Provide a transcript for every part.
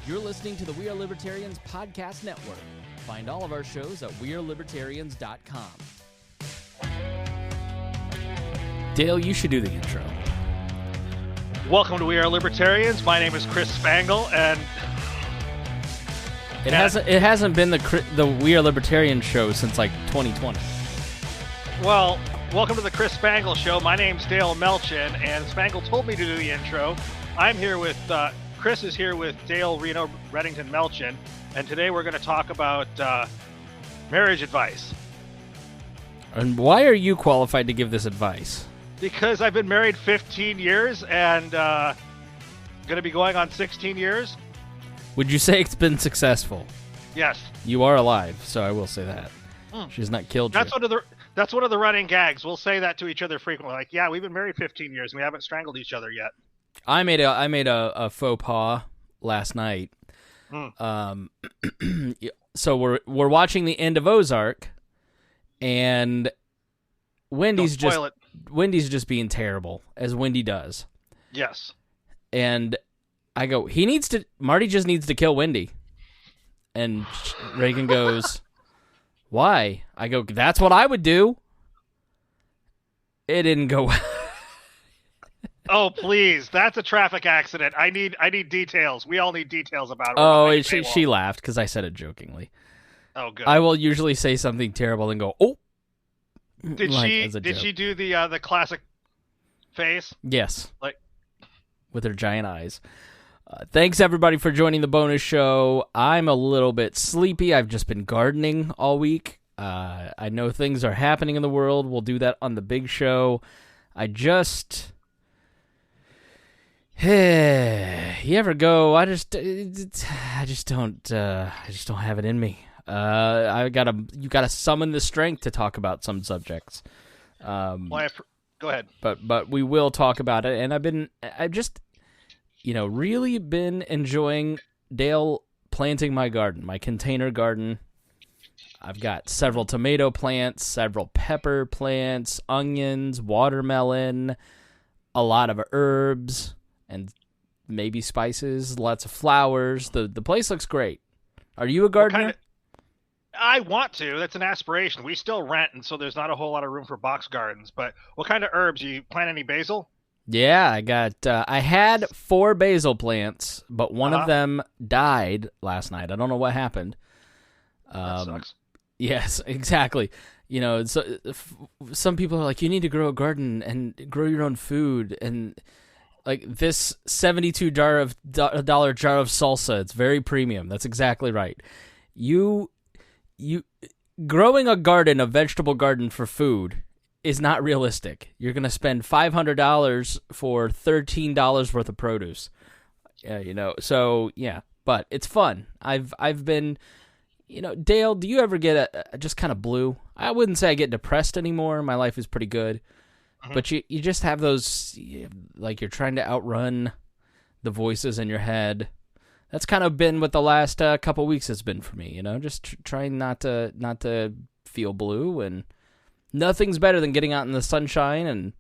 You're listening to the We Are Libertarians podcast network. Find all of our shows at wearelibertarians.com. Dale, you should do the intro. Welcome to We Are Libertarians. My name is Chris Spangle, and it hasn't been the We Are Libertarians show since like 2020. Well, welcome to the Chris Spangle Show. My name's Dale Melchin, and Spangle told me to do the intro. I'm here with Chris is here with Dale Reno Reddington Melchin, and today we're going to talk about marriage advice. And why are you qualified to give this advice? Because I've been married 15 years and going to be going on 16 years. Would you say it's been successful? Yes. You are alive, so I will say that. She's not killed you. That's one of the running gags. We'll say that to each other frequently. Like, yeah, we've been married 15 years and we haven't strangled each other yet. I made a faux pas last night. So we're watching the end of Ozark, and Wendy's just being terrible, as Wendy does. Yes. And I go, Marty just needs to kill Wendy. And Reagan goes, why? I go, that's what I would do. It didn't go well. Oh, please. That's a traffic accident. I need details. We all need details about it. Oh, she laughed because I said it jokingly. Oh, good. I will usually say something terrible and go, oh. Did she do the classic face? Yes. Like, with her giant eyes. Thanks, everybody, for joining the bonus show. I'm a little bit sleepy. I've just been gardening all week. I know things are happening in the world. We'll do that on the big show. I just don't have it in me. You gotta summon the strength to talk about some subjects. Go ahead. But we will talk about it, and I've just really been enjoying Dale planting my garden, my container garden. I've got several tomato plants, several pepper plants, onions, watermelon, a lot of herbs, and maybe spices, lots of flowers. The place looks great. Are you a gardener? I want to. That's an aspiration. We still rent, and so there's not a whole lot of room for box gardens. But what kind of herbs? You plant any basil? Yeah, I had 4 basil plants, but one of them died last night. I don't know what happened. That sucks. Yes, exactly. So some people are like, you need to grow a garden and grow your own food, and like this $72 jar of salsa, it's very premium. That's exactly right. You growing a vegetable garden for food is not realistic. You're going to spend $500 for $13 worth of produce. So yeah, but it's fun. I've been, Dale, do you ever get just kind of blue? I wouldn't say I get depressed anymore. My life is pretty good. But you just have those, like you're trying to outrun the voices in your head. That's kind of been what the last couple weeks has been for me, just trying not to feel blue, and nothing's better than getting out in the sunshine and,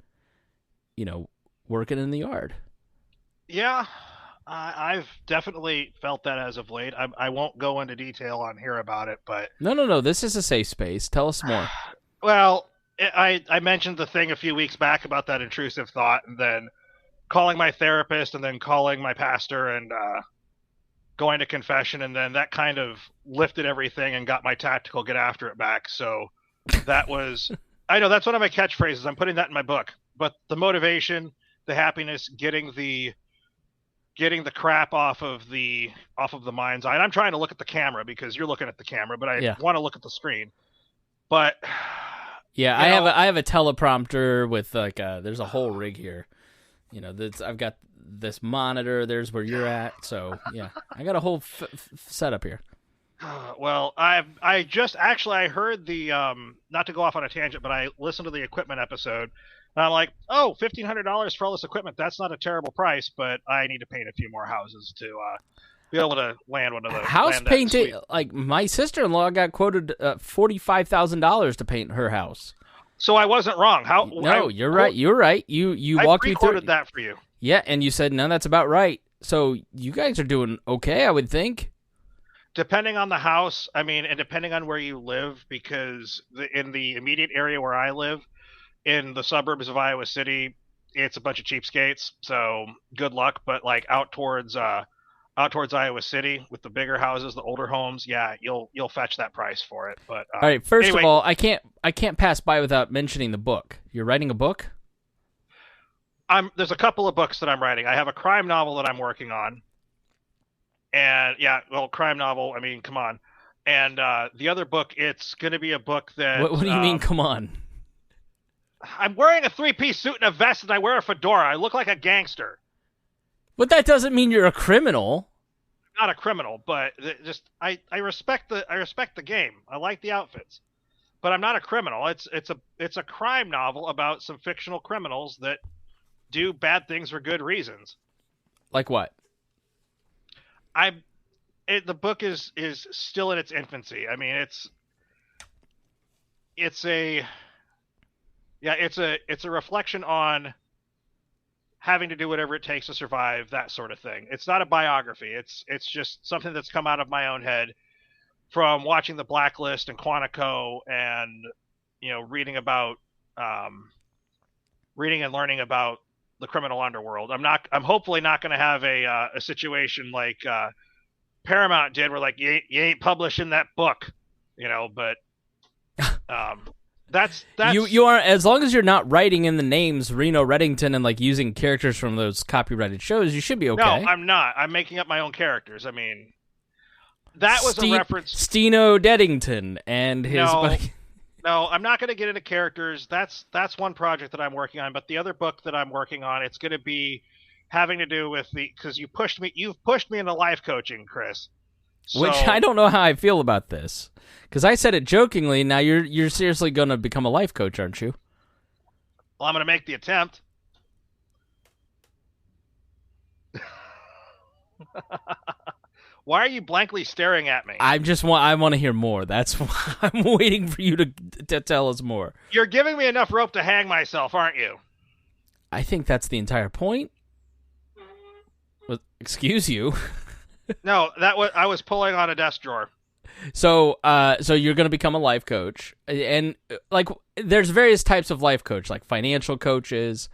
working in the yard. Yeah, I've definitely felt that as of late. I won't go into detail on here about it, but... No, this is a safe space. Tell us more. Well, I mentioned the thing a few weeks back about that intrusive thought, and then calling my therapist, and then calling my pastor, and going to confession, and then that kind of lifted everything and got my tactical get after it back. So that was... I know, that's one of my catchphrases. I'm putting that in my book. But the motivation, the happiness, getting the crap off of the mind's eye. And I'm trying to look at the camera because you're looking at the camera, but I want to look at the screen. But yeah, I have a teleprompter with there's a whole rig here. I've got this monitor. There's where you're at. So yeah, I got a whole setup here. Well, I heard the not to go off on a tangent, but I listened to the equipment episode, and I'm like, $1,500 for all this equipment. That's not a terrible price, but I need to paint a few more houses to be able to land one of those. House painting, like my sister-in-law got quoted $45,000 to paint her house. So I wasn't wrong. You're right. You're right. You walked me through that for you. Yeah, and you said, no, that's about right. So you guys are doing okay, I would think. Depending on the house, I mean, and depending on where you live, because in the immediate area where I live, in the suburbs of Iowa City, it's a bunch of cheapskates. So good luck. But like out towards Iowa City with the bigger houses, the older homes, yeah, you'll fetch that price for it. But All right, first anyway, of all, I can't pass by without mentioning the book. You're writing a book? there's a couple of books that I'm writing. I have a crime novel that I'm working on. And yeah, well, crime novel, I mean, come on. And the other book, it's going to be a book that What do you mean, come on? I'm wearing a three-piece suit and a vest and I wear a fedora. I look like a gangster. But that doesn't mean you're a criminal. Not a criminal, but just I respect the game. I like the outfits, but I'm not a criminal. It's a crime novel about some fictional criminals that do bad things for good reasons. Like what? The book is still in its infancy. I mean, it's a reflection on having to do whatever it takes to survive, that sort of thing. It's not a biography. It's just something that's come out of my own head from watching The Blacklist and Quantico and, reading and learning about the criminal underworld. I'm hopefully not going to have a situation like Paramount did where like, you ain't publishing that book, but that's you are, as long as you're not writing in the names Reno Reddington and like using characters from those copyrighted shows, you should be okay. No, I'm not. I'm making up my own characters. I mean, that was a reference. Steno Deddington and his buddy. No, I'm not going to get into characters. That's one project that I'm working on. But the other book that I'm working on, it's going to be having to do with because you've pushed me into life coaching, Chris. So, which I don't know how I feel about this. Because I said it jokingly, now you're seriously going to become a life coach, aren't you? Well, I'm going to make the attempt. Why are you blankly staring at me? I want to hear more. That's why I'm waiting for you to tell us more. You're giving me enough rope to hang myself, aren't you? I think that's the entire point. Well, excuse you. No, I was pulling on a desk drawer. So you're going to become a life coach, and like there's various types of life coach, like financial coaches,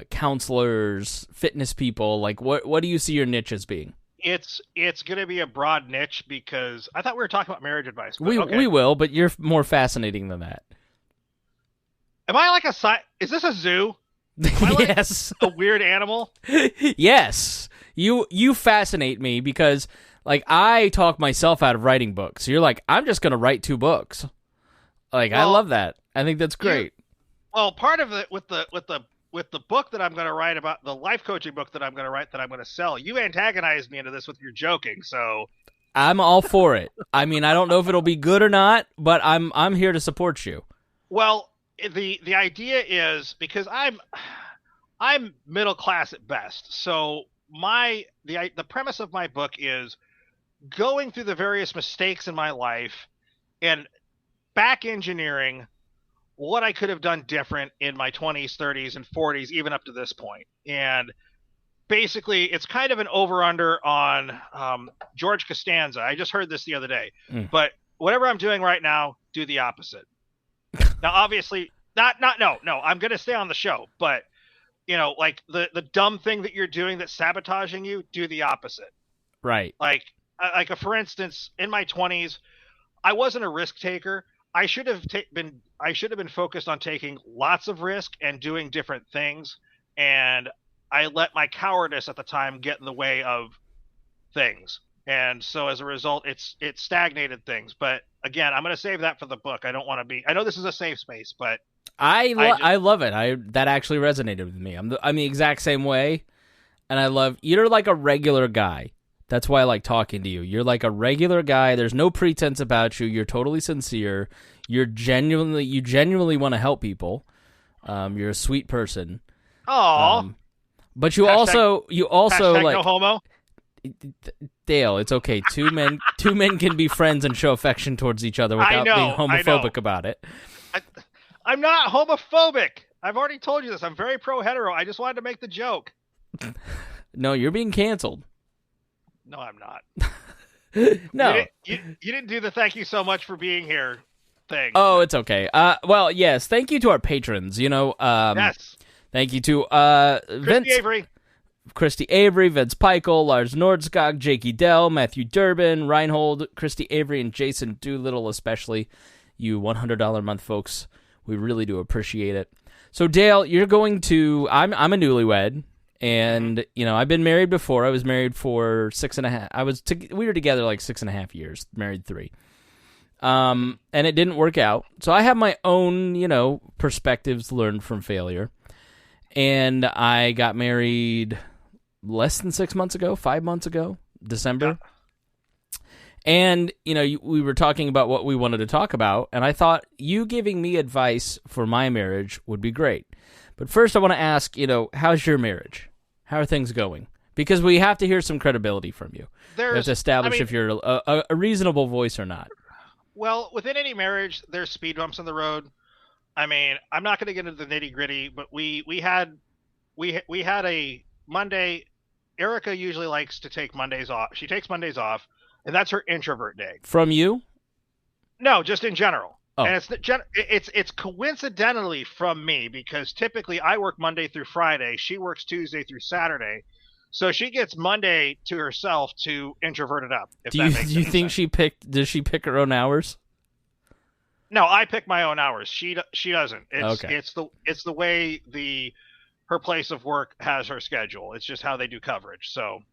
counselors, fitness people. Like what do you see your niche as being? It's going to be a broad niche because I thought we were talking about marriage advice. Okay. We will, but you're more fascinating than that. Am I like is this a zoo? Am I yes. Like a weird animal? Yes. You fascinate me because like I talk myself out of writing books. You're like, I'm just going to write 2 books. Like, I love that. I think that's great. Part of it with the book that I'm going to write about, the life coaching book that I'm going to write that I'm going to sell, you antagonized me into this with your joking, so I'm all for it. I mean, I don't know if it'll be good or not, but I'm here to support you. Well, the idea is because I'm middle class at best. So the premise of my book is going through the various mistakes in my life and back engineering what I could have done different in my 20s, 30s, and 40s, even up to this point. And basically, it's kind of an over-under on George Costanza. I just heard this the other day. But whatever I'm doing right now, do the opposite. Now, obviously, no, I'm going to stay on the show. But, like the dumb thing that you're doing that's sabotaging you, do the opposite. Right. Like for instance, in my 20s, I wasn't a risk taker. I should have been focused on taking lots of risk and doing different things, and I let my cowardice at the time get in the way of things. And so as a result, it stagnated things. But again, I'm going to save that for the book. I don't want to be. I know this is a safe space, but I love it. That actually resonated with me. I'm the exact same way, and you're like a regular guy. That's why I like talking to you. You're like a regular guy. There's no pretense about you. You're totally sincere. You genuinely want to help people. You're a sweet person. Aww. But you also like no homo. Dale, it's okay. Two men can be friends and show affection towards each other without being homophobic about it. I'm not homophobic. I've already told you this. I'm very pro hetero. I just wanted to make the joke. No, you're being canceled. No, I'm not. No. You didn't do the thank you so much for being here thing. Oh, it's okay. Well, yes. Thank you to our patrons. Yes. Thank you to Christy Avery. Christy Avery, Vince Peichel, Lars Nordskog, Jakey Dell, Matthew Durbin, Reinhold, Christy Avery, and Jason Doolittle, especially you $100 a month folks. We really do appreciate it. So, Dale, you're going to... I'm a newlywed, and, I've been married before. I was married for 6.5... we were together like 6.5 years, married 3. And it didn't work out. So I have my own, perspectives learned from failure. And I got married less than 6 months ago, 5 months ago, December. Yeah. And, we were talking about what we wanted to talk about, and I thought you giving me advice for my marriage would be great. But first I want to ask, how's your marriage? How are things going? Because we have to hear some credibility from you. We have to establish if you're a reasonable voice or not. Well, within any marriage, there's speed bumps in the road. I mean, I'm not going to get into the nitty gritty, but we had a Monday. Erica usually likes to take Mondays off. She takes Mondays off, and that's her introvert day. From you? No, just in general. Oh. And it's coincidentally from me because typically I work Monday through Friday. She works Tuesday through Saturday. So she gets Monday to herself to introvert it up. Do you think sense. Does she pick her own hours? No, I pick my own hours. She doesn't. Okay. It's the way her place of work has her schedule. It's just how they do coverage. So,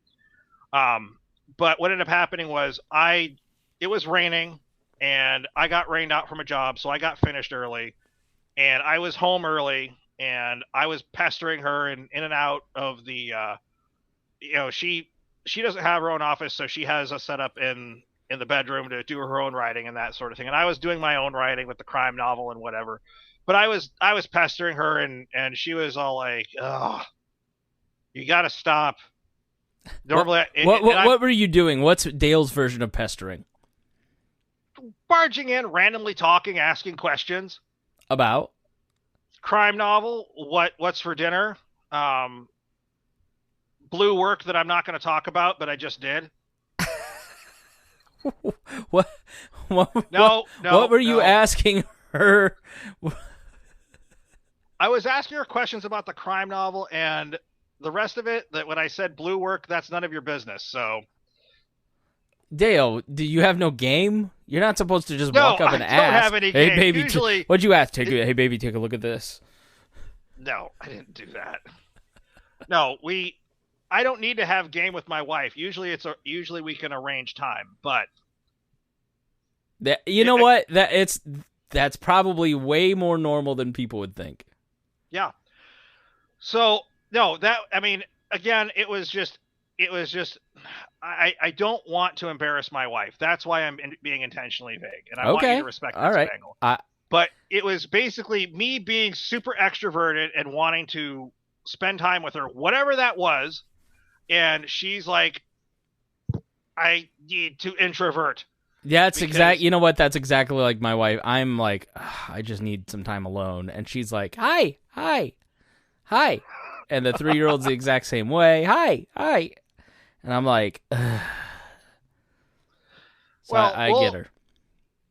but what ended up happening was it was raining and I got rained out from a job. So I got finished early and I was home early and I was pestering her in and out of the, she doesn't have her own office. So she has a setup in the bedroom to do her own writing and that sort of thing. And I was doing my own writing with the crime novel and whatever. But I was pestering her and she was all like, "Oh, you got to stop." Normally, what were you doing? What's Dale's version of pestering? Barging in, randomly talking, asking questions about crime novel. What's for dinner? Blue work that I'm not going to talk about, but I just did. What were you asking her? I was asking her questions about the crime novel and the rest of it. That when I said blue work, that's none of your business. So, Dale, do you have no game? You're not supposed to just walk up and ask. I don't have any game. Hey, baby, usually, what'd you ask? Hey, baby, take a look at this. No, I didn't do that. No, I don't need to have game with my wife. Usually we can arrange time, but that's probably way more normal than people would think. Yeah. So no, again, it was just I don't want to embarrass my wife. That's why I'm being intentionally vague, and I want you to respect this angle. But it was basically me being super extroverted and wanting to spend time with her, whatever that was. And she's like, I need to introvert. That's exactly, you know what? That's exactly like my wife. I'm like, I just need some time alone. And she's like, hi. And the 3-year-old's the exact same way. Hi. And I'm like, ugh. So well, I get her.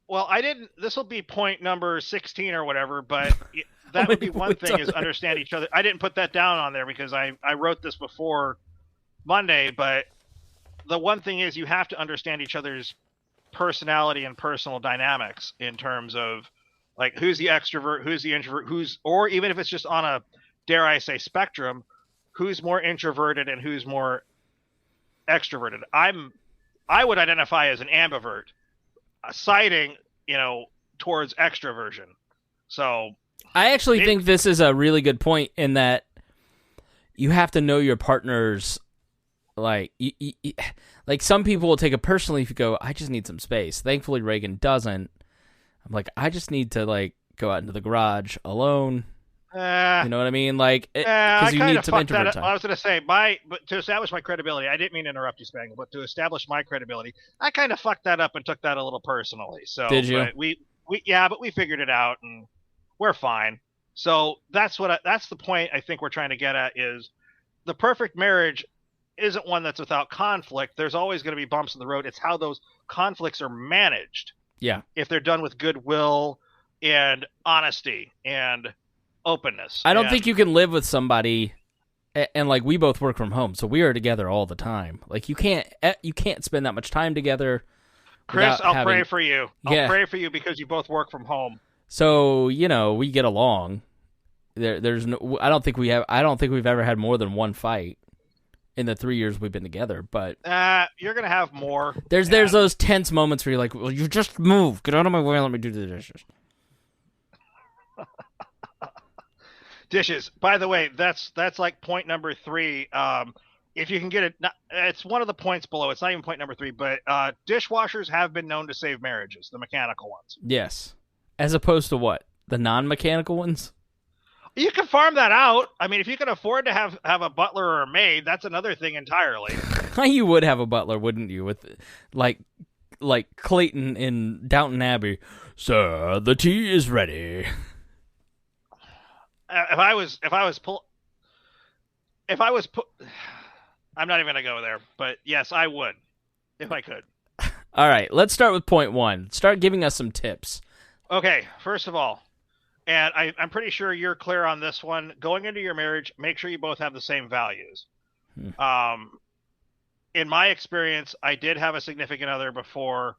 Well, I didn't, this will be point number 16 or whatever, but that would be one thing is understand each other. I didn't put that down on there because I wrote this before Monday, but the one thing is you have to understand each other's personality and personal dynamics in terms of like who's the extrovert, who's the introvert, or even if it's just on a, dare I say, spectrum, who's more introverted and who's more extroverted. I would identify as an ambivert, siding, towards extroversion. So I actually think this is a really good point in that you have to know your partner's. Like some people will take it personally if you go, I just need some space. Thankfully, Reagan doesn't. I'm like, I just need to go out into the garage alone. You know what I mean? Because you need some introvert time. I was going to say, but to establish my credibility, I didn't mean to interrupt you, Spangle, but to establish my credibility, I kind of fucked that up and took that a little personally. So did you? But we figured it out and we're fine. So that's the point I think we're trying to get at is the perfect marriage isn't one that's without conflict. There's always going to be bumps in the road. It's how those conflicts are managed. Yeah. If they're done with goodwill and honesty and openness. I don't think you can live with somebody, and like we both work from home, so we are together all the time. Like you can't spend that much time together. Chris, I'll pray for you. Yeah. I'll pray for you because you both work from home. So, we get along. There's no, I don't think we've ever had more than one fight in the 3 years we've been together, but you're going to have more. There's those tense moments where you're like, well, you just move. Get out of my way and let me do the dishes. Dishes. By the way, that's like point number 3. If you can get it, it's one of the points below. It's not even point number 3, but dishwashers have been known to save marriages, the mechanical ones. Yes. As opposed to what? The non-mechanical ones? You can farm that out. I mean, if you can afford to have a butler or a maid, that's another thing entirely. You would have a butler, wouldn't you? With like Clayton in Downton Abbey. Sir, the tea is ready. I'm not even going to go there, but yes, I would, if I could. All right, let's start with point 1. Start giving us some tips. Okay, first of all, and I'm pretty sure you're clear on this one, going into your marriage, make sure you both have the same values. In my experience, I did have a significant other before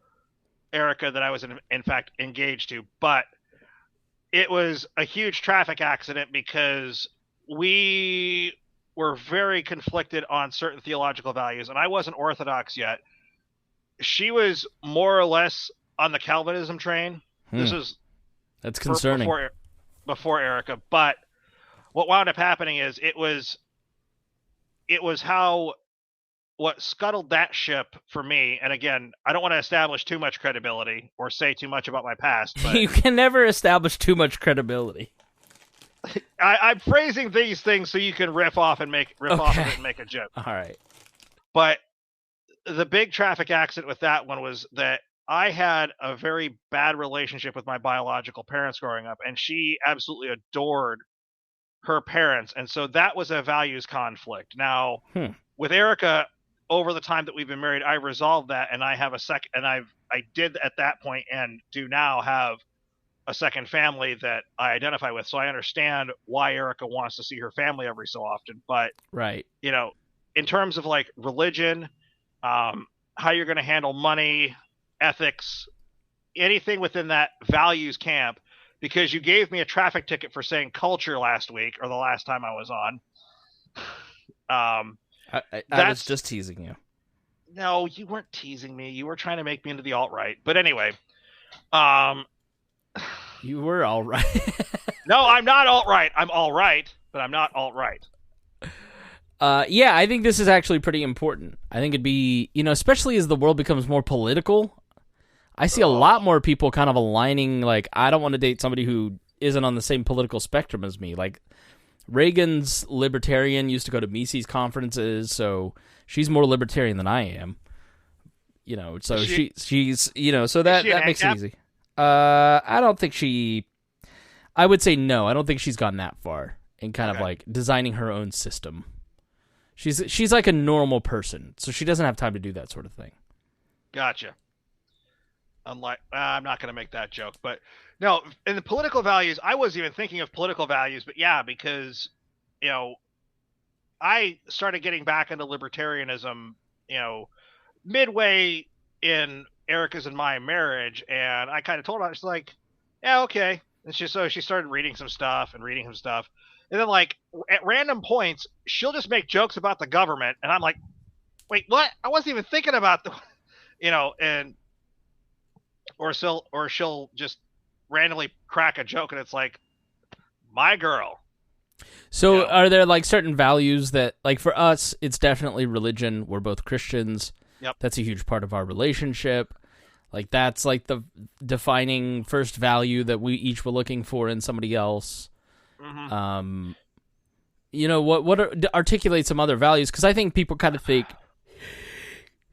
Erica that I was, in fact, engaged to, but it was a huge traffic accident because we were very conflicted on certain theological values, and I wasn't Orthodox yet. She was more or less on the Calvinism train. That's concerning. Before Erica, but what wound up happening is it was what scuttled that ship for me. And again, I don't want to establish too much credibility or say too much about my past. But you can never establish too much credibility. I'm phrasing these things so you can riff off of it and make a joke. All right. But the big traffic accident with that one was that I had a very bad relationship with my biological parents growing up, and she absolutely adored her parents. And so that was a values conflict. Now, with Erica, over the time that we've been married, I resolved that, and I have I did at that point and do now have a second family that I identify with. So I understand why Erica wants to see her family every so often. But, right. In terms of like religion, how you're going to handle money, ethics, anything within that values camp, because you gave me a traffic ticket for saying culture last week or the last time I was on. I was just teasing you. No, you weren't teasing me. You were trying to make me into the alt-right. But anyway, you were all right. No, I'm not alt-right. I'm all right, but I'm not alt-right. Yeah, I think this is actually pretty important. I think it'd be, especially as the world becomes more political, I see a lot more people kind of aligning, like, I don't want to date somebody who isn't on the same political spectrum as me. Like, Reagan's libertarian, used to go to Mises conferences, so she's more libertarian than I am. So she's so that makes it easy. I don't think I would say no. I don't think she's gone that far in kind of like designing her own system. She's like a normal person, so she doesn't have time to do that sort of thing. Gotcha. Unlike, I'm not going to make that joke, but no, in the political values, I wasn't even thinking of political values, but yeah, because, I started getting back into libertarianism, midway in Erica's and my marriage, and I kind of told her, she's like, yeah, okay. And so she started reading some stuff. And then, like, at random points, she'll just make jokes about the government, and I'm like, wait, what? I wasn't even thinking about and or she'll just randomly crack a joke, and it's like, my girl. So are there like certain values that, like, for us, it's definitely religion. We're both Christians. Yep. That's a huge part of our relationship. Like, that's like the defining first value that we each were looking for in somebody else. Mm-hmm. Articulate some other values, because I think people kind of think,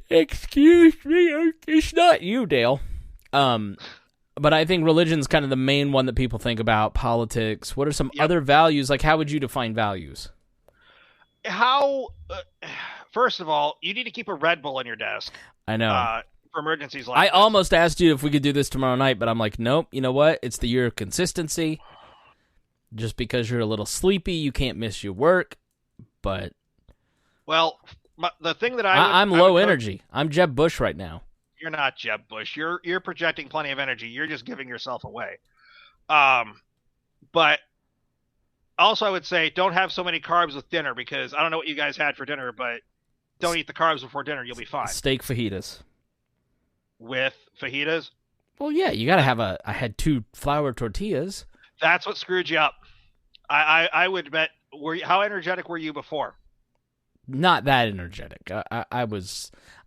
excuse me, it's not you, Dale. But I think religion's kind of the main one that people think about. Politics. What are some other values? Like, how would you define values? first of all, you need to keep a Red Bull in your desk I know. for emergencies like I this. almost asked you if we could do this tomorrow night, but I'm like, nope. You know what? It's the year of consistency. Just because you're a little sleepy, you can't miss your work. But Well, the thing that I'm I low would energy. I'm Jeb Bush right now. You're not Jeb Bush. You're projecting plenty of energy. You're just giving yourself away. But also I would say don't have so many carbs with dinner, because I don't know what you guys had for dinner, but don't eat the carbs before dinner. You'll be fine. Steak fajitas. With fajitas? Well, yeah, you got to have I had 2 flour tortillas. That's what screwed you up. I would bet. How energetic were you before? Not that energetic. I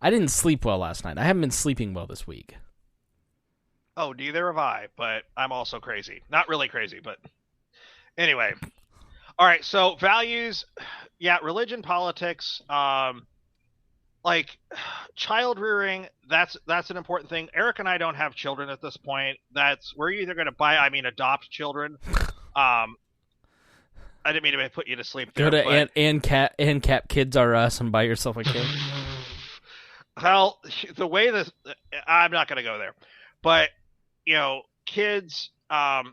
didn't sleep well last night. I haven't been sleeping well this week. Oh, neither have I, but I'm also crazy. Not really crazy, but anyway. All right, so values, yeah, religion, politics, like child rearing, that's an important thing. Eric and I don't have children at this point. We're either going to adopt children. I didn't mean to put you to sleep there. Go to ANCAP Kids R Us and buy yourself a kid. Well, the way this, I'm not going to go there, but kids, how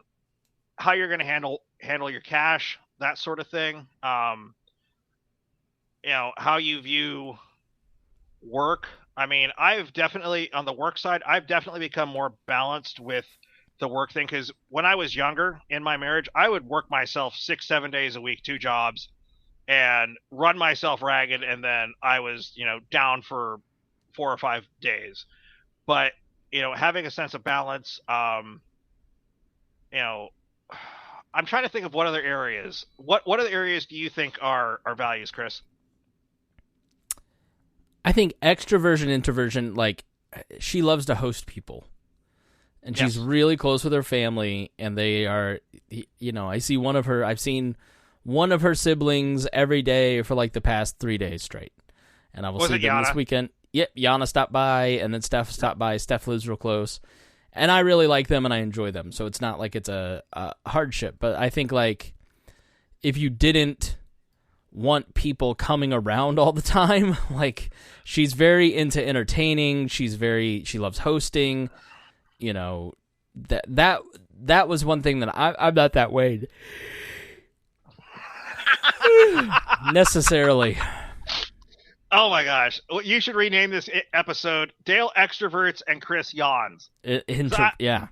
you're going to handle your cash, that sort of thing. How you view work. I mean, I've definitely, on the work side, I've definitely become more balanced with the work thing, because when I was younger in my marriage, I would work myself 6-7 days a week, 2 jobs, and run myself ragged, and then I was down for 4 or 5 days. But having a sense of balance, I'm trying to think of what other areas. What other areas do you think are values, Chris? I think extroversion, introversion, like she loves to host people. And she's really close with her family, and they are, I've seen one of her siblings every day for like the past 3 days straight. And I will see them this weekend. Yep, Yana stopped by, and then Steph stopped by. Steph lives real close. And I really like them, and I enjoy them. So it's not like it's a hardship. But I think, like, if you didn't want people coming around all the time, like, she's very into entertaining. She loves hosting. That was one thing that I'm not that way necessarily. Oh my gosh. You should rename this episode Dale Extroverts and Chris Yawns. Yeah.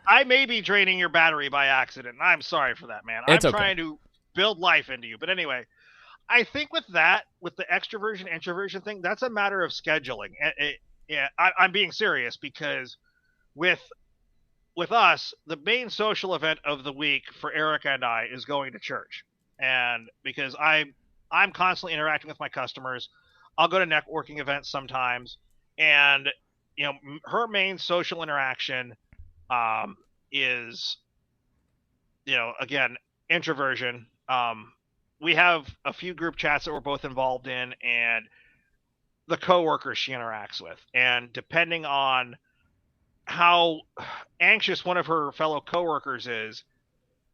I may be draining your battery by accident. I'm sorry for that, man. I'm trying to build life into you. But anyway, I think with the extroversion, introversion thing, that's a matter of scheduling. I'm being serious, because with us, the main social event of the week for Eric and I is going to church. And because I'm constantly interacting with my customers, I'll go to networking events sometimes, and her main social interaction is again, introversion. We have a few group chats that we're both involved in, and the coworkers she interacts with, and depending on how anxious one of her fellow coworkers is,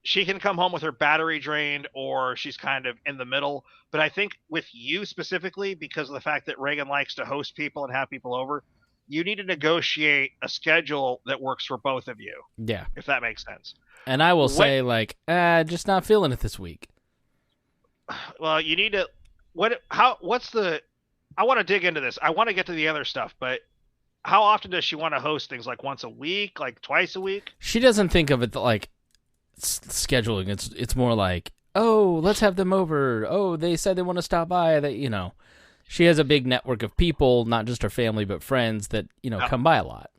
she can come home with her battery drained, or she's kind of in the middle. But I think with you specifically, because of the fact that Reagan likes to host people and have people over, you need to negotiate a schedule that works for both of you. Yeah. If that makes sense. And I will say, like, just not feeling it this week. Well, you need to, I want to dig into this. I want to get to the other stuff, but how often does she want to host things? Like once a week, like twice a week? She doesn't think of it like scheduling. It's more like, oh, let's have them over. Oh, they said they want to stop by. That she has a big network of people, not just her family but friends that come by a lot.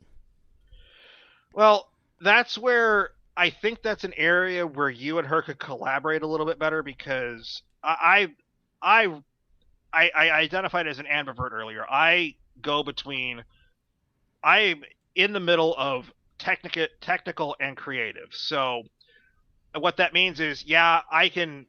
Well, that's where I think that's an area where you and her could collaborate a little bit better, because I identified as an ambivert earlier. I go between. I'm in the middle of technical and creative. So what that means is, I can,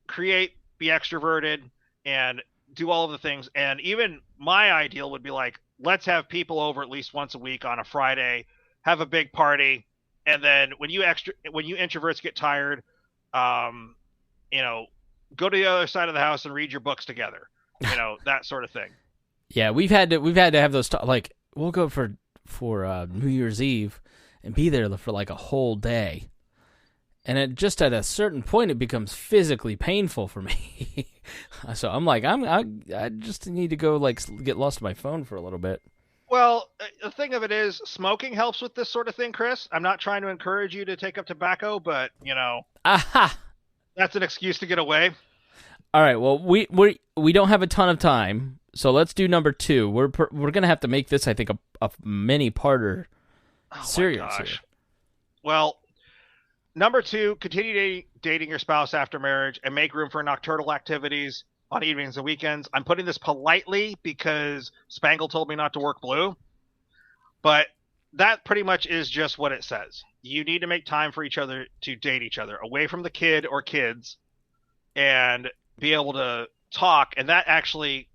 create, be extroverted, and do all of the things. And even my ideal would be like, let's have people over at least once a week on a Friday, have a big party. And then when you introverts get tired, go to the other side of the house and read your books together. that sort of thing. Yeah, we've had to have those like we'll go for New Year's Eve and be there for like a whole day. And just at a certain point, it becomes physically painful for me. So I'm like, I just need to go like get lost in my phone for a little bit. Well, the thing of it is, smoking helps with this sort of thing, Chris. I'm not trying to encourage you to take up tobacco, but Aha! that's an excuse to get away. All right. Well, we don't have a ton of time, so let's do number 2. We're gonna have to make this, I think, a mini-parter series here. Well, number 2, continue dating your spouse after marriage and make room for nocturnal activities on evenings and weekends. I'm putting this politely because Spangle told me not to work blue, but that pretty much is just what it says. You need to make time for each other to date each other away from the kid or kids and be able to talk. And that actually,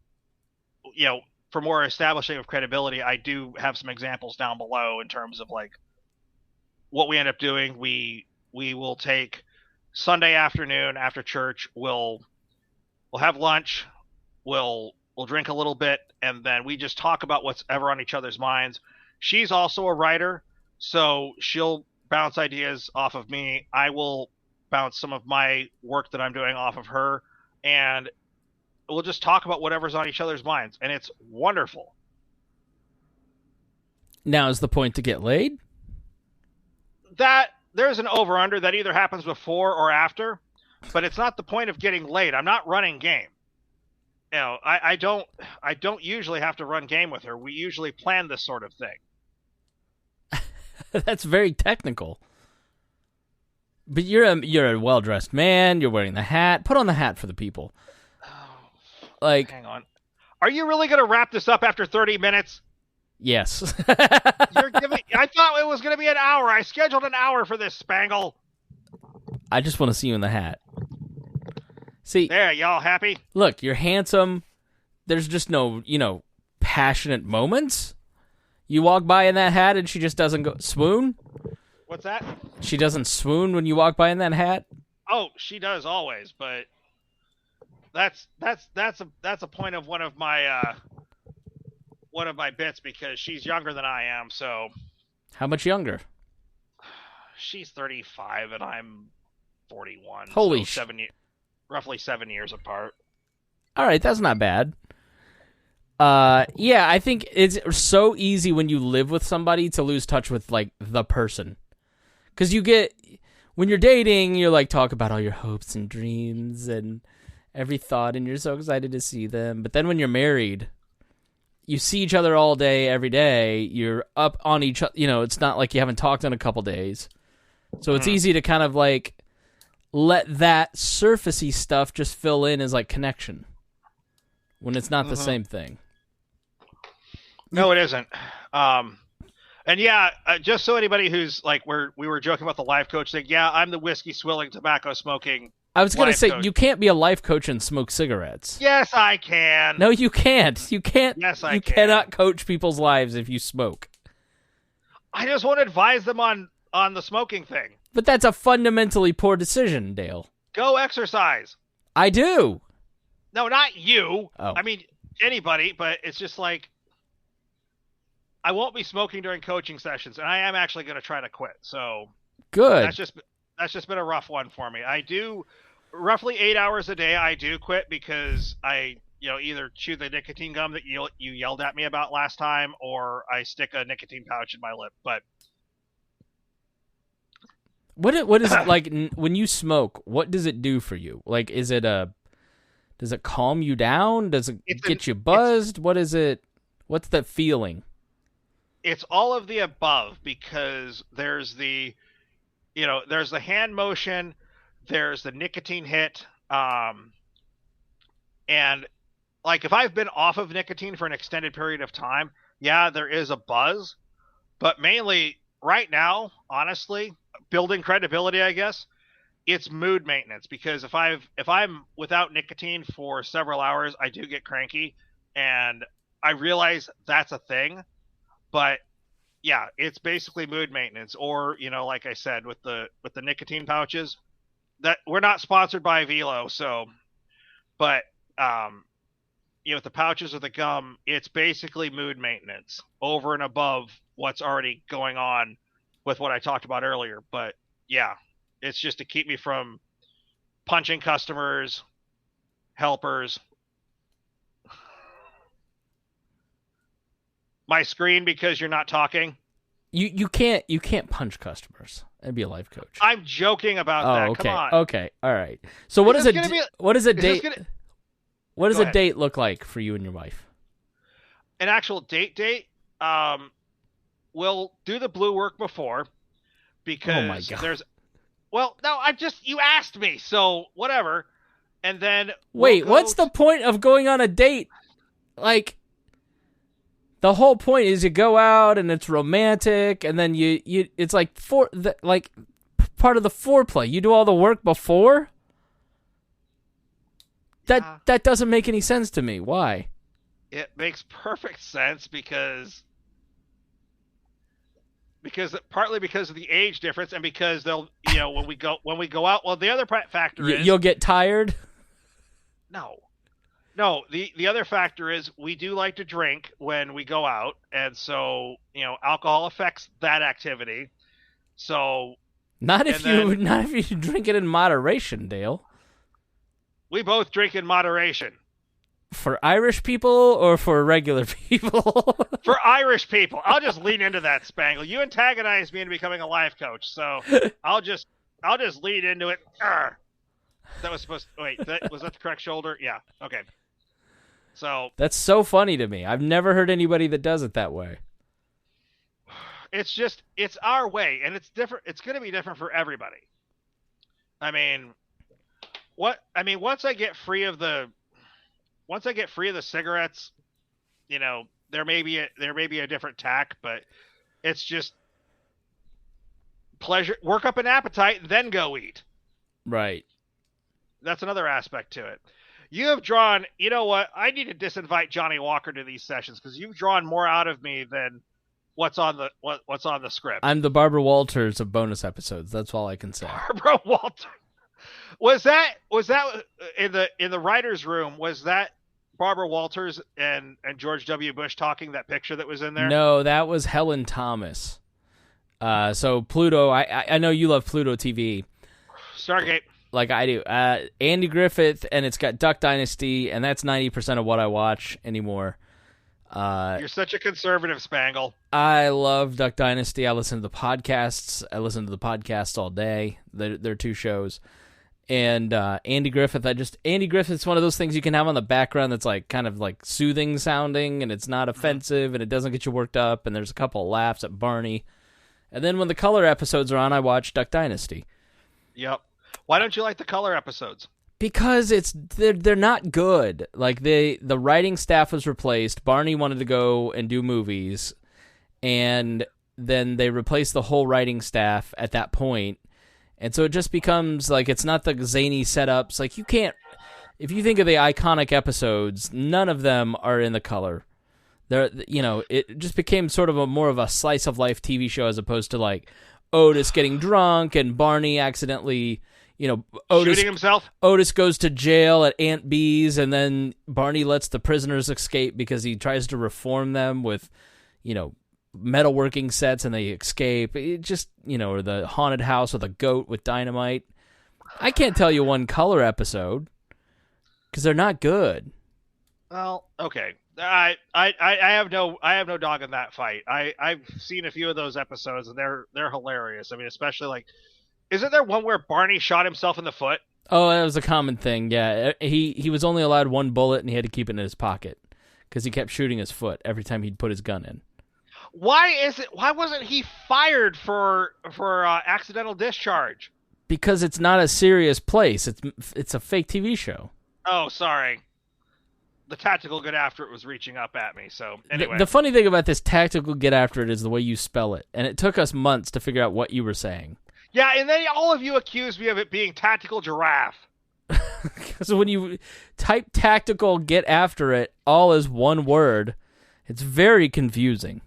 for more establishing of credibility, I do have some examples down below in terms of like what we end up doing. We will take Sunday afternoon after church. We'll have lunch. We'll drink a little bit, and then we just talk about what's ever on each other's minds. She's also a writer, so she'll bounce ideas off of me. I will bounce some of my work that I'm doing off of her, and we'll just talk about whatever's on each other's minds, and it's wonderful. Now is the point to get laid? That there's an over-under that either happens before or after, but it's not the point of getting laid. I'm not running game. I don't usually have to run game with her. We usually plan this sort of thing. That's very technical. But you're a well-dressed man. You're wearing the hat. Put on the hat for the people. Like, hang on. Are you really going to wrap this up after 30 minutes? Yes. I thought it was going to be an hour. I scheduled an hour for this, Spangle. I just want to see you in the hat. See, there, y'all happy? Look, you're handsome. There's just no, passionate moments. You walk by in that hat and she just doesn't go swoon. What's that? She doesn't swoon when you walk by in that hat. Oh, she does always, but that's a point of one of my bits because she's younger than I am. So, how much younger? She's 35 and I'm 41. Holy roughly 7 years apart. All right, that's not bad. Yeah, I think it's so easy when you live with somebody to lose touch with like the person, because when you're dating, you're like talk about all your hopes and dreams and every thought, and you're so excited to see them. But then when you're married, you see each other all day, every day. You're up on each other. It's not like you haven't talked in a couple days, so it's easy to kind of like let that surfacey stuff just fill in as like connection when it's not the same thing. No, it isn't. And yeah, just so anybody who's like, we were joking about the life coach thing. Yeah, I'm the whiskey swilling, tobacco smoking. I was going to say, coach. You can't be a life coach and smoke cigarettes. Yes, I can. No, you can't. You can't. Yes, I You can. cannot coach people's lives if you smoke. I just want to advise them on the smoking thing. But that's a fundamentally poor decision, Dale. Go exercise. I do. No, not you. Oh. I mean, anybody, but it's just like, I won't be smoking during coaching sessions, and I am actually going to try to quit. So good. That's just been a rough one for me. I do roughly 8 hours a day. I do quit because I, either chew the nicotine gum that you yelled at me about last time, or I stick a nicotine pouch in my lip. But what is it like when you smoke? What does it do for you? Like, does it calm you down? Does it get you buzzed? What is it? What's that feeling? It's all of the above, because there's the hand motion, there's the nicotine hit, and like if I've been off of nicotine for an extended period of time, yeah, there is a buzz, but mainly right now, honestly, building credibility, I guess, it's mood maintenance, because if I'm without nicotine for several hours, I do get cranky, and I realize that's a thing. But yeah, it's basically mood maintenance, or like I said, with the nicotine pouches. That we're not sponsored by Velo, so, but with the pouches or the gum, it's basically mood maintenance over and above what's already going on with what I talked about earlier. But yeah, it's just to keep me from punching customers, helpers, my screen because you're not talking. You can't punch customers and be a life coach. I'm joking about that. Okay. Come on. Okay. All right. So what does what does a date what does Go a ahead. date look like for you and your wife? An actual date. We'll do the blue work before because Oh my God. there's. Well, no, you asked me, so whatever. And then Wait, what's the point of going on a date? Like, the whole point is you go out and it's romantic, and then you it's like part of the foreplay. You do all the work before. That doesn't make any sense to me. Why? It makes perfect sense because partly because of the age difference and because they'll when we go out. Well, the other factor is you'll get tired. No, the other factor is we do like to drink when we go out, and so alcohol affects that activity. So not if you drink it in moderation, Dale. We both drink in moderation. For Irish people or for regular people? For Irish people. I'll just lean into that, Spangle. You antagonized me into becoming a life coach, so I'll just lean into it. Arr. That was supposed to... Wait, was that the correct shoulder? Yeah, okay. So that's so funny to me. I've never heard anybody that does it that way. It's our way, and it's different. It's going to be different for everybody. Once I get free of the cigarettes, there may be a different tack, but it's just pleasure, work up an appetite, then go eat. Right. That's another aspect to it. You have drawn, you know what? I need to disinvite Johnny Walker to these sessions because you've drawn more out of me than what's on the script. I'm the Barbara Walters of bonus episodes. That's all I can say. Barbara Walters. Was that in the writer's room? Was that Barbara Walters and George W. Bush talking, that picture that was in there? No, that was Helen Thomas. So Pluto, I know you love Pluto TV. Stargate. Like I do. Andy Griffith, and it's got Duck Dynasty, and that's 90% of what I watch anymore. You're such a conservative, Spangle. I love Duck Dynasty. I listen to the podcasts. I listen to the podcasts all day. They're two shows. And Andy Griffith, Andy Griffith's one of those things you can have on the background that's like kind of like soothing sounding, and it's not offensive, and it doesn't get you worked up, and there's a couple of laughs at Barney. And then when the color episodes are on, I watch Duck Dynasty. Yep. Why don't you like the color episodes? Because they're not good. Like the writing staff was replaced. Barney wanted to go and do movies, and then they replaced the whole writing staff at that point. And so it just becomes like it's not the zany setups. Like you can't, if you think of the iconic episodes, none of them are in the color. It just became sort of more of a slice of life TV show as opposed to like Otis getting drunk and Barney accidentally, Otis shooting himself. Otis goes to jail at Aunt B's, and then Barney lets the prisoners escape because he tries to reform them with, metalworking sets, and they escape. It just, or the haunted house with a goat with dynamite. I can't tell you one color episode because they're not good. Well, okay. I have no dog in that fight. I've seen a few of those episodes, and they're hilarious. I mean, especially like, isn't there one where Barney shot himself in the foot? Oh, that was a common thing. Yeah, he was only allowed one bullet, and he had to keep it in his pocket because he kept shooting his foot every time he'd put his gun in. Why wasn't he fired for accidental discharge? Because it's not a serious place. It's a fake TV show. Oh, sorry. The tactical get after it was reaching up at me. So anyway, the funny thing about this tactical get after it is the way you spell it, and it took us months to figure out what you were saying. Yeah, and then all of you accused me of it being tactical giraffe. Because when you type tactical get after it all as one word, it's very confusing.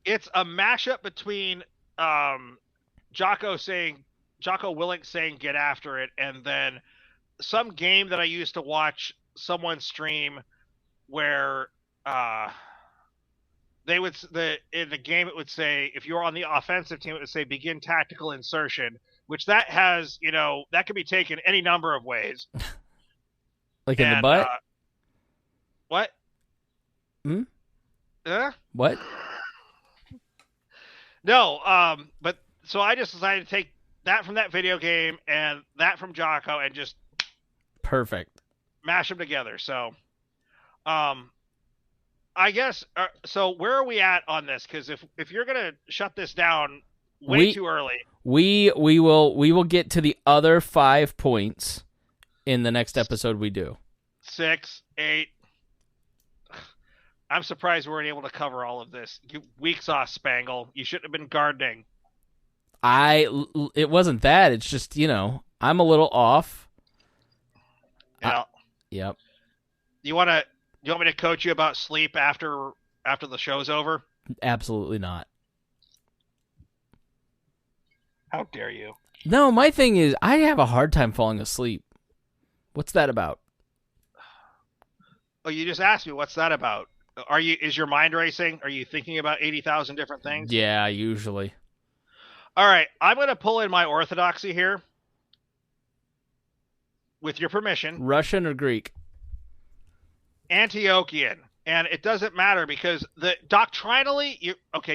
It's a mashup between Jocko Willink saying get after it, and then some game that I used to watch someone stream where in the game it would say if you're on the offensive team it would say begin tactical insertion, which that has that can be taken any number of ways. Like in the butt? What? Hmm? What? No, but so I just decided to take that from that video game and that from Jocko and just perfect mash them together. So, I guess. So where are we at on this? Because if you're gonna shut this down way too early, we will get to the other 5 points in the next episode we do. 6, 8. I'm surprised we weren't able to cover all of this. Weak sauce, Spangle. You shouldn't have been gardening. It wasn't that. It's just, I'm a little off. Yeah. Yep. You want me to coach you about sleep after the show's over? Absolutely not. How dare you? No, my thing is I have a hard time falling asleep. What's that about? Oh, you just asked me what's that about? Is your mind racing? Are you thinking about 80,000 different things? Yeah, usually. All right, I'm going to pull in my orthodoxy here. With your permission. Russian or Greek? Antiochian. And it doesn't matter because doctrinally,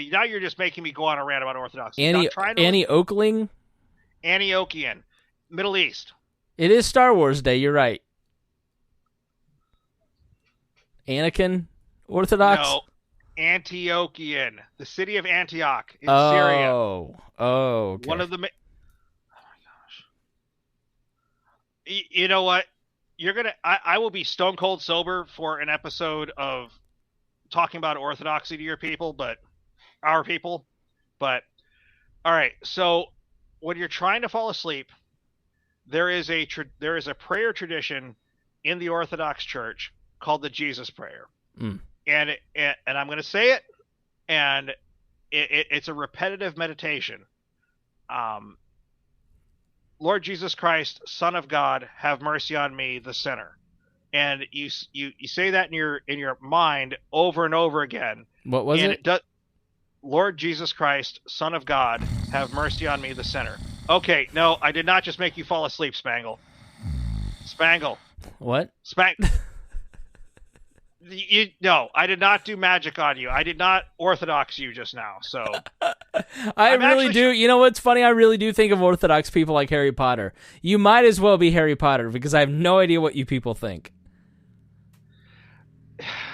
now you're just making me go on a rant about orthodoxy. Antiochling? Antiochian. Middle East. It is Star Wars Day, you're right. Anakin? Orthodox? No, Antiochian, the city of Antioch in Syria. Oh, okay. One of the. Oh my gosh! You know what? I will be stone cold sober for an episode of talking about orthodoxy to our people. But all right, so when you're trying to fall asleep, there is a prayer tradition in the Orthodox Church called the Jesus Prayer. Mm. And I'm going to say it, and it's a repetitive meditation. Lord Jesus Christ, Son of God, have mercy on me, the sinner. And you say that in your mind over and over again. What was it? Lord Jesus Christ, Son of God, have mercy on me, the sinner. Okay, no, I did not just make you fall asleep, Spangle. Spangle. What? No, I did not do magic on you. I did not orthodox you just now. So I really do. You know what's funny? I really do think of Orthodox people like Harry Potter. You might as well be Harry Potter because I have no idea what you people think.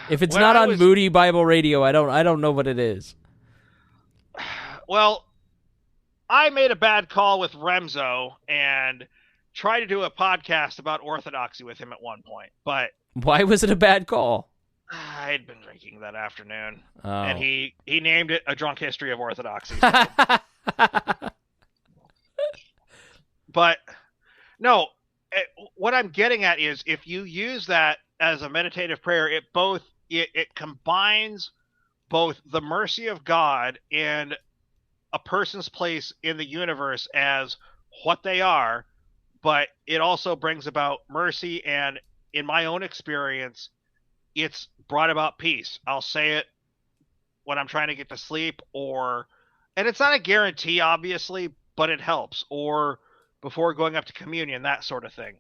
If it's not on Moody Bible Radio, I don't know what it is. Well, I made a bad call with Remzo and tried to do a podcast about orthodoxy with him at one point, but why was it a bad call? I had been drinking that afternoon, oh. And he named it A Drunk History of Orthodoxy. So. But, no, what I'm getting at is if you use that as a meditative prayer, it combines both the mercy of God and a person's place in the universe as what they are, but it also brings about mercy, and in my own experience, it's brought about peace. I'll say it when I'm trying to get to sleep, and it's not a guarantee, obviously, but it helps, or before going up to communion, that sort of thing.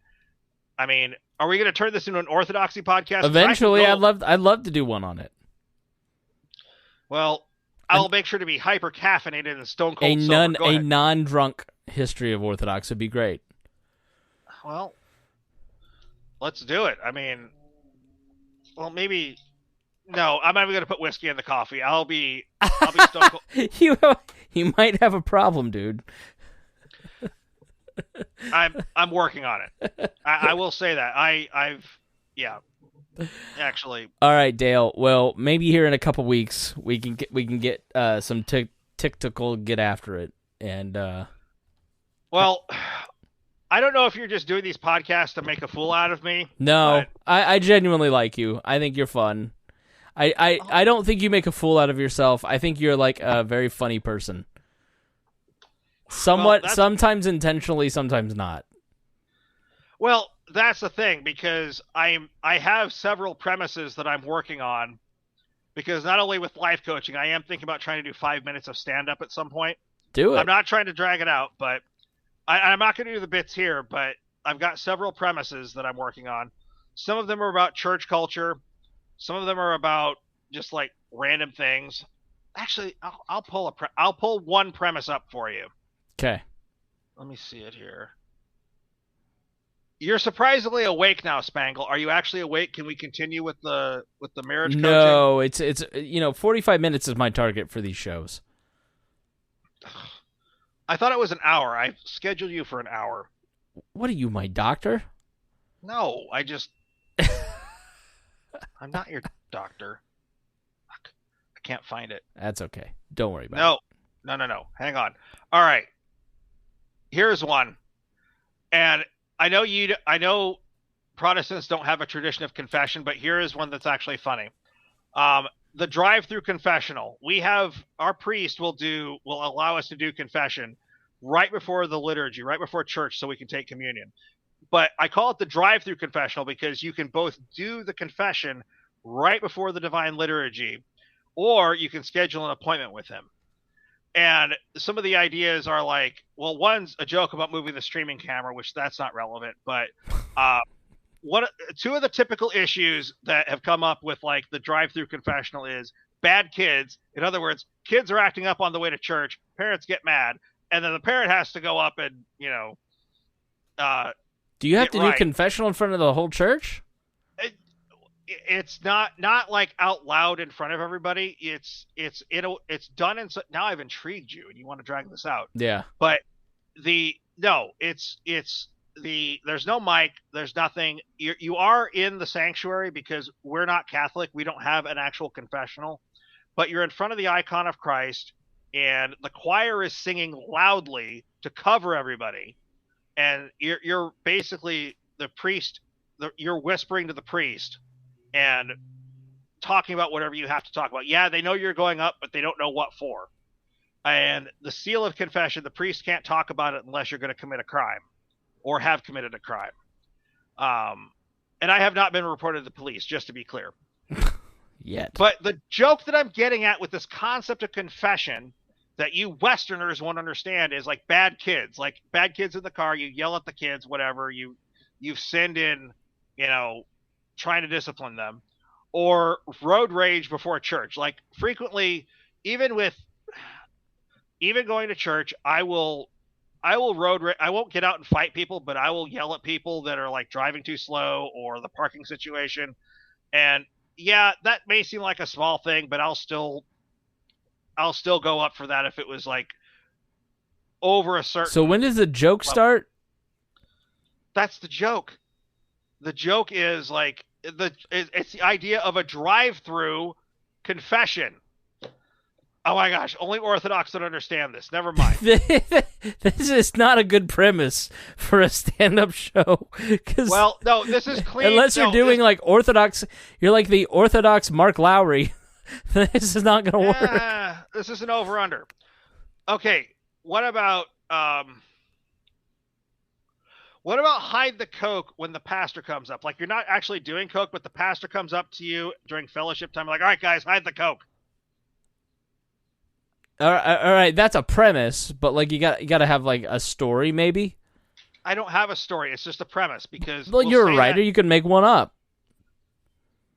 I mean, are we going to turn this into an orthodoxy podcast? Eventually, I'd love to do one on it. Well, I'll make sure to be hyper caffeinated and stone cold sober. A non-drunk history of Orthodox would be great. Well, let's do it. I mean, well, maybe. No, I'm not even going to put whiskey in the coffee. I'll be stone cold. You might have a problem, dude. I'm working on it. I will say that. Yeah. Actually. All right, Dale. Well, maybe here in a couple weeks we can get some tactical get after it, and well, I don't know if you're just doing these podcasts to make a fool out of me. No, I genuinely like you. I think you're fun. I don't think you make a fool out of yourself. I think you're like a very funny person. Somewhat, sometimes intentionally, sometimes not. Well, that's the thing, because I have several premises that I'm working on, because not only with life coaching, I am thinking about trying to do 5 minutes of stand up at some point. Do I'm it. not trying to drag it out, but I'm not going to do the bits here, but I've got several premises that I'm working on. Some of them are about church culture. Some of them are about just like random things. Actually, I'll pull one premise up for you. Okay. Let me see it here. You're surprisingly awake now, Spangle. Are you actually awake? Can we continue with the marriage coaching? No, it's 45 minutes is my target for these shows. I thought it was an hour. I scheduled you for an hour. What are you, my doctor? No, I'm not your doctor. Fuck. I can't find it. That's okay. Don't worry about it. No. Hang on. All right. Here's one. And I know Protestants don't have a tradition of confession, but here is one that's actually funny. The drive-through confessional. We have our priest will allow us to do confession right before the liturgy, right before church, so we can take communion. But I call it the drive-through confessional because you can both do the confession right before the divine liturgy, or you can schedule an appointment with him. And some of the ideas are like, well, one's a joke about moving the streaming camera, which that's not relevant, but two of the typical issues that have come up with like the drive-through confessional is bad kids. In other words, kids are acting up on the way to church, parents get mad, and then the parent has to go up and do you have to do right. confessional in front of the whole church? It's not like out loud in front of everybody. It's done in. Now I've intrigued you, and you want to drag this out. Yeah. But there's no mic. There's nothing. You are in the sanctuary because we're not Catholic. We don't have an actual confessional, but you're in front of the icon of Christ, and the choir is singing loudly to cover everybody, and you're basically the priest. You're whispering to the priest and talking about whatever you have to talk about. Yeah, they know you're going up, but they don't know what for. And the seal of confession, the priest can't talk about it unless you're going to commit a crime or have committed a crime. And I have not been reported to the police, just to be clear. Yet. But the joke that I'm getting at with this concept of confession that you Westerners won't understand is like bad kids in the car. You yell at the kids, whatever. You've sinned in, trying to discipline them, or road rage before church. Like frequently, even going to church, I will I won't get out and fight people, but I will yell at people that are like driving too slow or the parking situation. And yeah, that may seem like a small thing, but I'll still go up for that if it was like over a certain. So when does the joke start? That's the joke. The joke is like it's the idea of a drive-through confession. Oh my gosh, only Orthodox don't understand this. Never mind. This is not a good premise for a stand-up show. Well, no, this is clean. Unless you're doing like Orthodox, you're like the Orthodox Mark Lowry. This is not going to work. This is an over-under. Okay, what about hide the coke when the pastor comes up? Like you're not actually doing coke, but the pastor comes up to you during fellowship time, like, all right, guys, hide the coke. All right, that's a premise, but like you got to have like a story, maybe. I don't have a story. It's just a premise because. Well, you're a writer. You can make one up.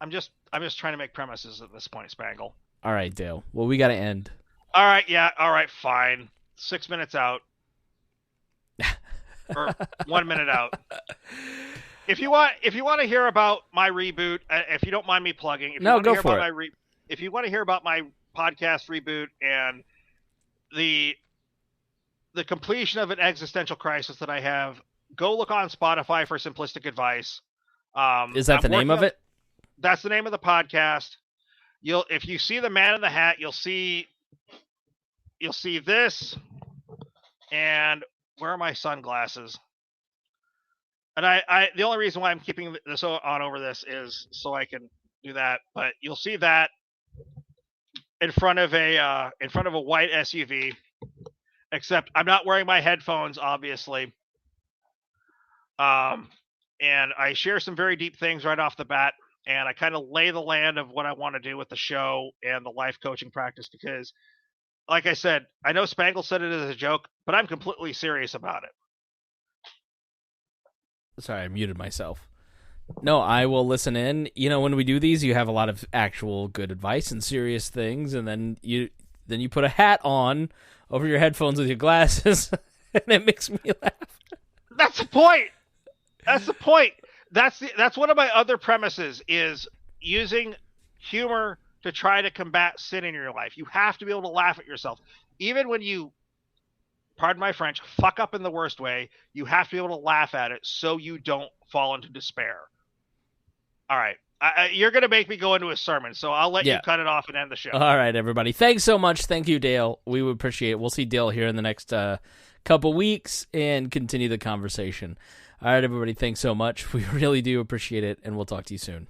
I'm just trying to make premises at this point, Spangle. All right, Dale. Well, we got to end. All right, yeah. All right, fine. 6 minutes out, or 1 minute out. If you want to hear about my reboot, if you don't mind me plugging, go for it. If you want to hear about my podcast reboot and the completion of an existential crisis that I have, go look on Spotify for Simplistic Advice. Is that the name of it? That's the name of the podcast. If you see the man in the hat, you'll see this. And where are my sunglasses? And I the only reason why I'm keeping this on over this is so I can do that. But you'll see that in front of a white SUV, except I'm not wearing my headphones, obviously. And and I share some very deep things right off the bat, and I kind of lay the land of what I want to do with the show and the life coaching practice because, like I said, I know Spangle said it as a joke, but I'm completely serious about it. Sorry, I muted myself. No, I will listen in. You know, when we do these, you have a lot of actual good advice and serious things, and then you put a hat on over your headphones with your glasses, and it makes me laugh. That's the point. That's the point. That's one of my other premises is using humor to try to combat sin in your life. You have to be able to laugh at yourself. Even when you, pardon my French, fuck up in the worst way, you have to be able to laugh at it so you don't fall into despair. All right. You're going to make me go into a sermon, so I'll let you cut it off and end the show. All right, everybody. Thanks so much. Thank you, Dale. We would appreciate it. We'll see Dale here in the next couple weeks and continue the conversation. All right, everybody. Thanks so much. We really do appreciate it, and we'll talk to you soon.